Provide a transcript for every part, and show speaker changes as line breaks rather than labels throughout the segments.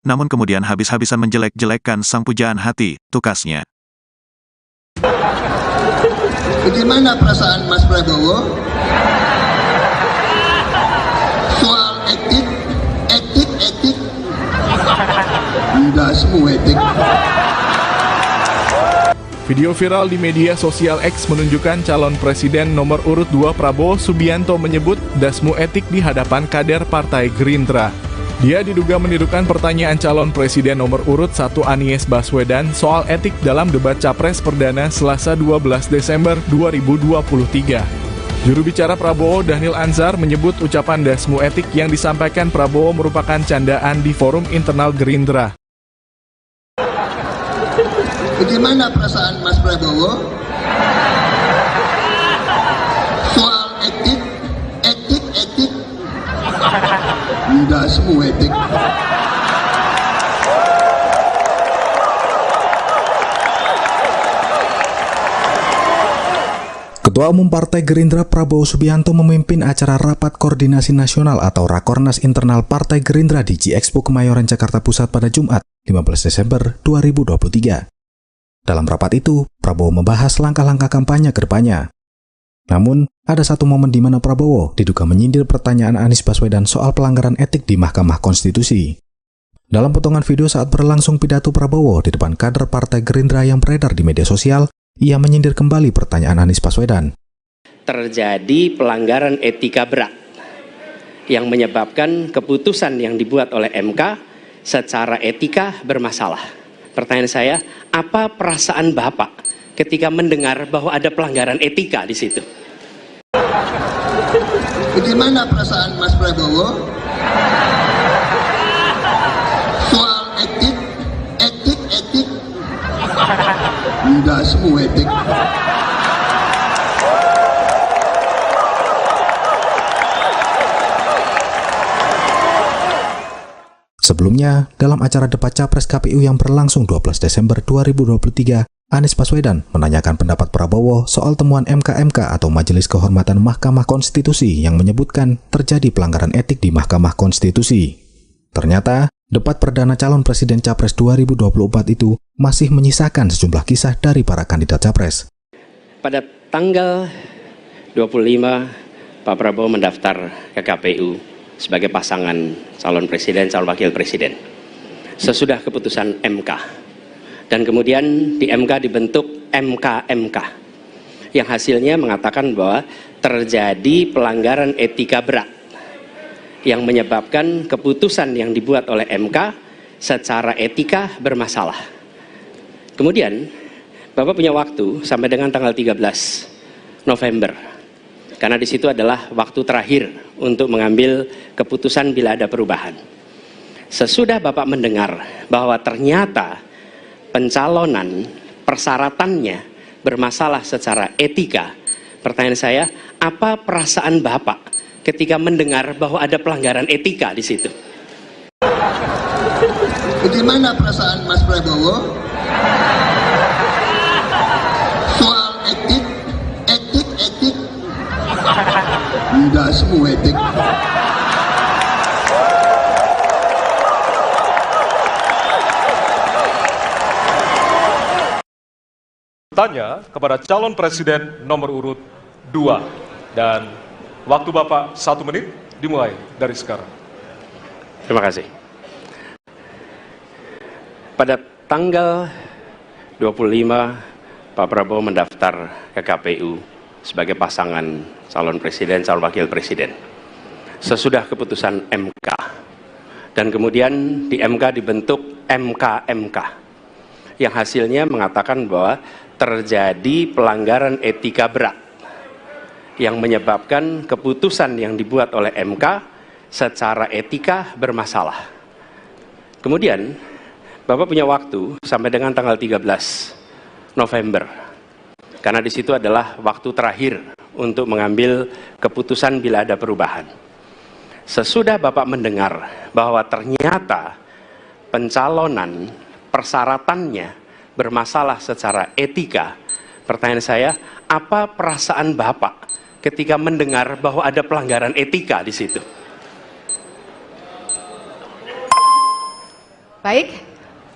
namun kemudian habis-habisan menjelek-jelekkan sang pujaan hati, tukasnya.
Bagaimana perasaan Mas Prabowo? Soal etik. Enggak semua etik.
Video viral di media sosial X menunjukkan calon presiden nomor urut 2 Prabowo Subianto menyebut dasmu etik di hadapan kader Partai Gerindra. Dia diduga menirukan pertanyaan calon presiden nomor urut 1 Anies Baswedan soal etik dalam debat Capres Perdana Selasa 12 Desember 2023. Juru bicara Prabowo Dhanil Anzar menyebut ucapan dasmu etik yang disampaikan Prabowo merupakan candaan di forum internal Gerindra.
Bagaimana perasaan Mas Prabowo? Soal etik. Enggak semua etik.
Ketua Umum Partai Gerindra Prabowo Subianto memimpin acara Rapat Koordinasi Nasional atau Rakornas Internal Partai Gerindra di G-Expo Kemayoran Jakarta Pusat pada Jumat, 15 Desember 2023. Dalam rapat itu, Prabowo membahas langkah-langkah kampanye ke depannya. Namun, ada satu momen di mana Prabowo diduga menyindir pertanyaan Anies Baswedan soal pelanggaran etik di Mahkamah Konstitusi. Dalam potongan video saat berlangsung pidato Prabowo di depan kader Partai Gerindra yang beredar di media sosial, ia menyindir kembali pertanyaan Anies Baswedan.
Terjadi pelanggaran etika berat yang menyebabkan keputusan yang dibuat oleh MK secara etika bermasalah. Pertanyaan saya, apa perasaan Bapak ketika mendengar bahwa ada pelanggaran etika di situ?
Bagaimana perasaan Mas Prabowo? Soal etik. Enggak semua etik.
Sebelumnya, dalam acara debat Capres KPU yang berlangsung 12 Desember 2023, Anies Baswedan menanyakan pendapat Prabowo soal temuan MK atau Majelis Kehormatan Mahkamah Konstitusi yang menyebutkan terjadi pelanggaran etik di Mahkamah Konstitusi. Ternyata, debat perdana calon presiden Capres 2024 itu masih menyisakan sejumlah kisah dari para kandidat Capres.
Pada tanggal 25, Pak Prabowo mendaftar ke KPU sebagai pasangan calon presiden, calon wakil presiden. Sesudah keputusan MK. Dan kemudian di MK dibentuk MK yang hasilnya mengatakan bahwa terjadi pelanggaran etika berat yang menyebabkan keputusan yang dibuat oleh MK secara etika bermasalah. Kemudian Bapak punya waktu sampai dengan tanggal 13 November karena di situ adalah waktu terakhir untuk mengambil keputusan bila ada perubahan. Sesudah Bapak mendengar bahwa ternyata pencalonan persyaratannya bermasalah secara etika, pertanyaan saya, apa perasaan Bapak ketika mendengar bahwa ada pelanggaran etika di situ?
Bagaimana perasaan Mas Prabowo? Soal etik. Enggak semua etik.
Tanya kepada calon presiden nomor urut 2 dan waktu Bapak 1 menit dimulai dari sekarang.
Terima kasih. Pada tanggal 25 Pak Prabowo mendaftar ke KPU sebagai pasangan calon presiden, calon wakil presiden. Sesudah keputusan MK. Dan kemudian di MK dibentuk MK yang hasilnya mengatakan bahwa terjadi pelanggaran etika berat yang menyebabkan keputusan yang dibuat oleh MK secara etika bermasalah. Kemudian Bapak punya waktu sampai dengan tanggal 13 November karena di situ adalah waktu terakhir untuk mengambil keputusan bila ada perubahan. Sesudah Bapak mendengar bahwa ternyata pencalonan persyaratannya bermasalah secara etika, pertanyaan saya, apa perasaan Bapak ketika mendengar bahwa ada pelanggaran etika di situ?
Baik,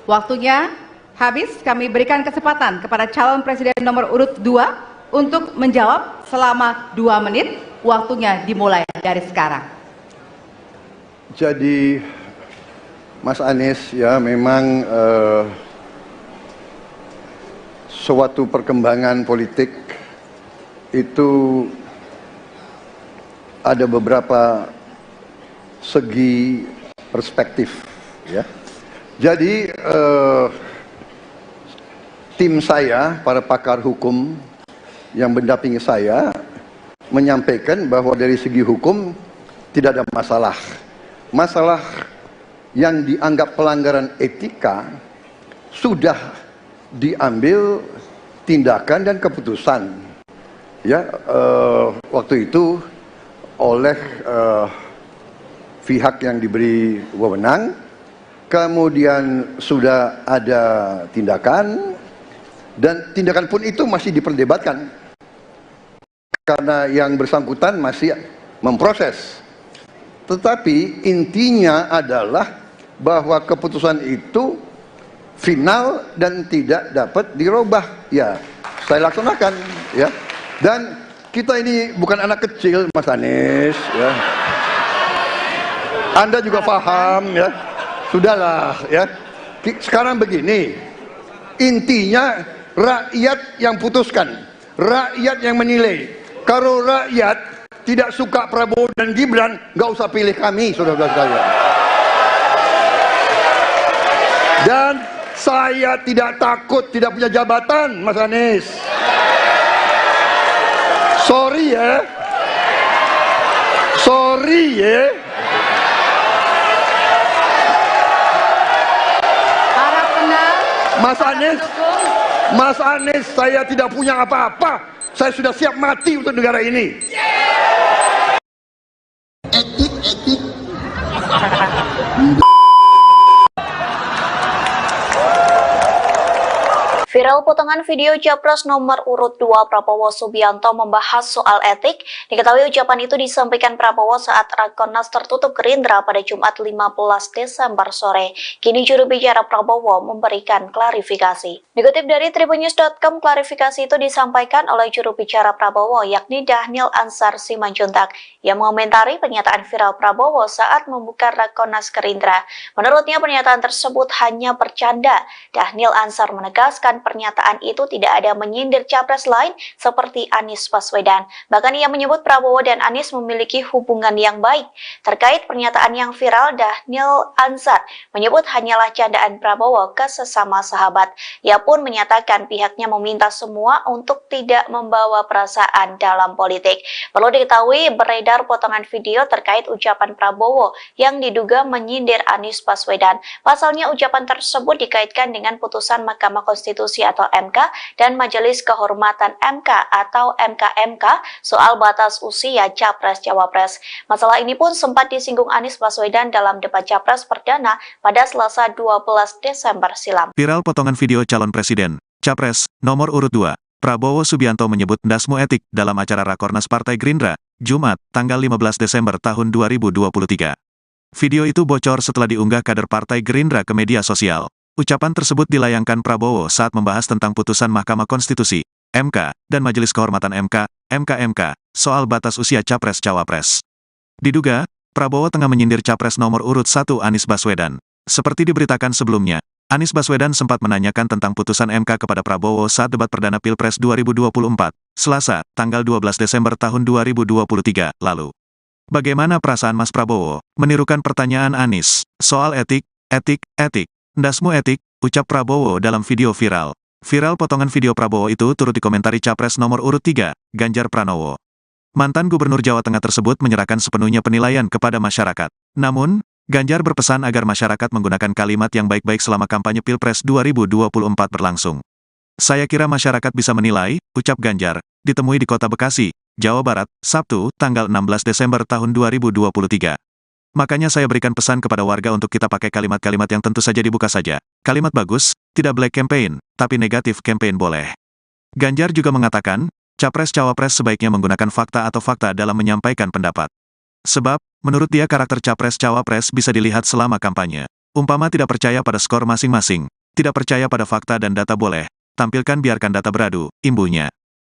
waktunya habis. Kami berikan kesempatan kepada calon presiden nomor urut 2 untuk menjawab selama 2 menit. Waktunya dimulai dari sekarang.
Jadi Mas Anies ya memang suatu perkembangan politik itu ada beberapa segi perspektif ya. Jadi tim saya, para pakar hukum yang mendampingi saya menyampaikan bahwa dari segi hukum tidak ada masalah. Masalah yang dianggap pelanggaran etika sudah diambil tindakan dan keputusan ya waktu itu oleh pihak yang diberi wewenang, kemudian sudah ada tindakan dan tindakan pun itu masih diperdebatkan karena yang bersangkutan masih memproses. Tetapi intinya adalah bahwa keputusan itu final dan tidak dapat dirubah. Ya, saya laksanakan ya. Dan kita ini bukan anak kecil, Mas Anies ya. Anda juga paham ya. Sudahlah ya. Sekarang begini. Intinya rakyat yang putuskan, rakyat yang menilai. Kalau rakyat tidak suka Prabowo dan Gibran, nggak usah pilih kami, saudara-saudara sekalian. Dan saya tidak takut tidak punya jabatan, Mas Anies. Sorry ya. Sorry ya.
Para penang,
Mas Anies, saya tidak punya apa-apa. Saya sudah siap mati untuk negara ini. Etik.
Viral potongan video Capres nomor urut 2 Prabowo Subianto membahas soal etik. Diketahui ucapan itu disampaikan Prabowo saat Rakornas tertutup Gerindra pada Jumat 15 Desember sore. Kini juru bicara Prabowo memberikan klarifikasi. Dikutip dari tribunnews.com, klarifikasi itu disampaikan oleh juru bicara Prabowo yakni Dhanil Ansar Simanjuntak yang mengomentari pernyataan viral Prabowo saat membuka Rakornas Gerindra. Menurutnya pernyataan tersebut hanya bercanda. Dhanil Ansar menegaskan pernyataan itu tidak ada menyindir capres lain seperti Anies Baswedan. Bahkan ia menyebut Prabowo dan Anies memiliki hubungan yang baik. Terkait pernyataan yang viral, Dhanil Ansar menyebut hanyalah candaan Prabowo ke sesama sahabat. Ia pun menyatakan pihaknya meminta semua untuk tidak membawa perasaan dalam politik. Perlu diketahui beredar potongan video terkait ucapan Prabowo yang diduga menyindir Anies Baswedan. Pasalnya ucapan tersebut dikaitkan dengan putusan Mahkamah Konstitusi atau MK dan Majelis Kehormatan MK atau MKMK soal batas usia Capres-Cawapres. Masalah ini pun sempat disinggung Anies Baswedan dalam debat Capres perdana pada Selasa 12 Desember silam.
Viral potongan video calon presiden, Capres, nomor urut 2, Prabowo Subianto menyebut ndasmu etik dalam acara Rakornas Partai Gerindra, Jumat, tanggal 15 Desember tahun 2023. Video itu bocor setelah diunggah kader Partai Gerindra ke media sosial. Ucapan tersebut dilayangkan Prabowo saat membahas tentang putusan Mahkamah Konstitusi, MK, dan Majelis Kehormatan MK, MKMK, soal batas usia Capres-Cawapres. Diduga, Prabowo tengah menyindir Capres nomor urut 1 Anies Baswedan. Seperti diberitakan sebelumnya, Anies Baswedan sempat menanyakan tentang putusan MK kepada Prabowo saat debat perdana Pilpres 2024, Selasa, tanggal 12 Desember tahun 2023, lalu. Bagaimana perasaan Mas Prabowo? Menirukan pertanyaan Anies, soal etik. Ndasmu etik, ucap Prabowo dalam video viral. Viral potongan video Prabowo itu turut dikomentari Capres nomor urut 3, Ganjar Pranowo. Mantan Gubernur Jawa Tengah tersebut menyerahkan sepenuhnya penilaian kepada masyarakat. Namun, Ganjar berpesan agar masyarakat menggunakan kalimat yang baik-baik selama kampanye Pilpres 2024 berlangsung. Saya kira masyarakat bisa menilai, ucap Ganjar, ditemui di Kota Bekasi, Jawa Barat, Sabtu, tanggal 16 Desember tahun 2023. Makanya saya berikan pesan kepada warga untuk kita pakai kalimat-kalimat yang tentu saja dibuka saja. Kalimat bagus, tidak black campaign, tapi negatif campaign boleh. Ganjar juga mengatakan, Capres-Cawapres sebaiknya menggunakan fakta atau fakta dalam menyampaikan pendapat. Sebab, menurut dia karakter Capres-Cawapres bisa dilihat selama kampanye. Umpama tidak percaya pada skor masing-masing, tidak percaya pada fakta dan data boleh, tampilkan biarkan data beradu, imbuhnya.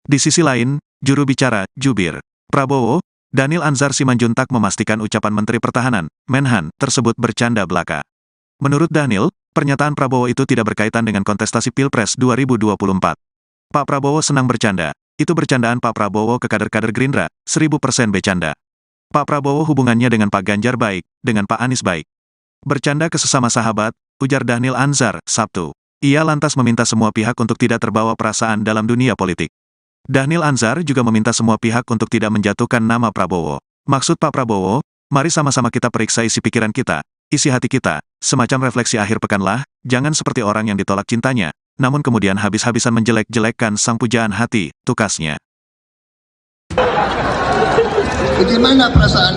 Di sisi lain, juru bicara, jubir Prabowo, Daniel Anzar Simanjuntak memastikan ucapan Menteri Pertahanan, Menhan, tersebut bercanda belaka. Menurut Daniel, pernyataan Prabowo itu tidak berkaitan dengan kontestasi Pilpres 2024. Pak Prabowo senang bercanda, itu bercandaan Pak Prabowo ke kader-kader Gerindra, 1000% bercanda. Pak Prabowo hubungannya dengan Pak Ganjar baik, dengan Pak Anies baik. Bercanda ke sesama sahabat, ujar Daniel Anzar, Sabtu. Ia lantas meminta semua pihak untuk tidak terbawa perasaan dalam dunia politik. Daniel Anzar juga meminta semua pihak untuk tidak menjatuhkan nama Prabowo. Maksud Pak Prabowo, mari sama-sama kita periksa isi pikiran kita, isi hati kita, semacam refleksi akhir pekan lah, jangan seperti orang yang ditolak cintanya, namun kemudian habis-habisan menjelek-jelekkan sang pujaan hati, tukasnya.
Bagaimana perasaan